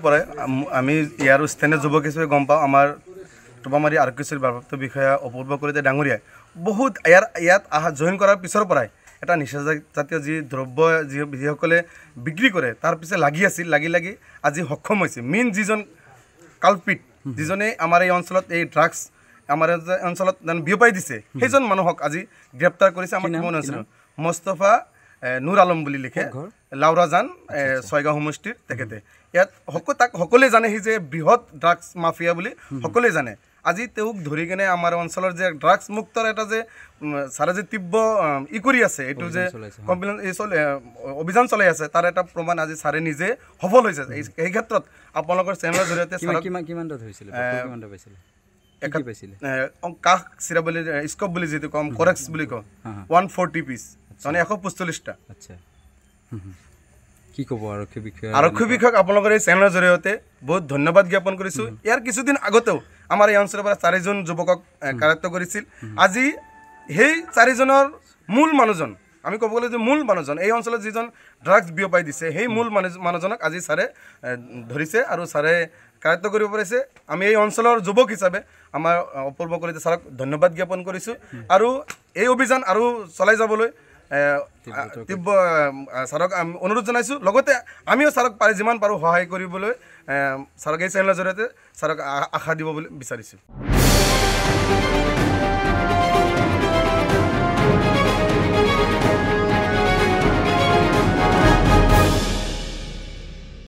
পৰে আমি ইয়াৰ স্থানীয় যুবক হিসেবে গম পাওঁ আমাৰ টোপামাৰী আৰক্ষীৰ ভাৰপ্ৰাপ্ত বিষয়া অপূৰ্ব কলিতা ডাঙৰীয়াই বহুত ইয়াত জইন কৰাৰ পিছৰ পৰাই এটা নিচাজাতীয় যি দ্ৰব্য যিসকলে বিক্ৰী কৰে তাৰ পিছে লাগি আছিল লাগি আজি সক্ষম হৈছে মেইন যিজন কালপিট যিজনে আমাৰ এই অঞ্চলত এই ড্ৰাগছ আমাৰ অঞ্চলত বিয়পাই দিছে সেইজন মানুহক আজি গ্ৰেপ্তাৰ কৰিছে আমাৰ কিমান আছিল মুস্তাফা নুৰ আলম বুলি লিখে লাউৰাজান ছয়গাঁও সমষ্টিৰ তেখেতে ইয়াত তাক সকলোৱে জানে সি যে বৃহৎ ড্ৰাগছ মাফিয়া বুলি সকলোৱে জানে আজি তেওঁক ধৰি কেনে আমাৰ অঞ্চলৰ যে ড্ৰাগছ মুক্তৰ এটা যে ছাৰে যে তীব্ৰ কৰি আছে এইটো যে কমপ্লেইন অভিযান চলাই আছে তাৰ এটা প্ৰমাণ আজি ছাৰে নিজে সফল হৈছে এই ক্ষেত্ৰত আপোনালোকৰ চেনেলৰ জৰিয়তে কাষ চিৰা বুলি স্কপ বুলি যিটো কম কৰেক্স বুলি কওঁ 140 পিচ মানে 145টা কি ক'ব আৰক্ষী বিষয়াক আপোনালোকৰ এই চেনেলৰ জৰিয়তে বহুত ধন্যবাদ জ্ঞাপন কৰিছোঁ ইয়াৰ কিছুদিন আগতেও আমাৰ এই অঞ্চলৰ পৰা 4জন যুৱকক কাৰায়ত্ব কৰিছিল আজি সেই 4জনৰ মূল মানুহজন আমি ক'ব গ'লে যে মূল মানুহজন এই অঞ্চলত যিজন ড্ৰাগছ বিয়পাই দিছে সেই মূল মানুহজনক আজি ছাৰে ধৰিছে আৰু ছাৰে কাৰায়ত্ব কৰিব পাৰিছে আমি এই অঞ্চলৰ যুৱক হিচাপে আমাৰ অপূৰ্ব কলিতা ছাৰক ধন্যবাদ জ্ঞাপন কৰিছোঁ আৰু এই অভিযান আৰু চলাই যাবলৈ তীব্ৰ ছাৰক অনুৰোধ জনাইছোঁ লগতে আমিও ছাৰক পাৰে যিমান পাৰোঁ সহায় কৰিবলৈ ছাৰক এই চেনেলৰ জৰিয়তে ছাৰক আশা দিব বুলি বিচাৰিছোঁ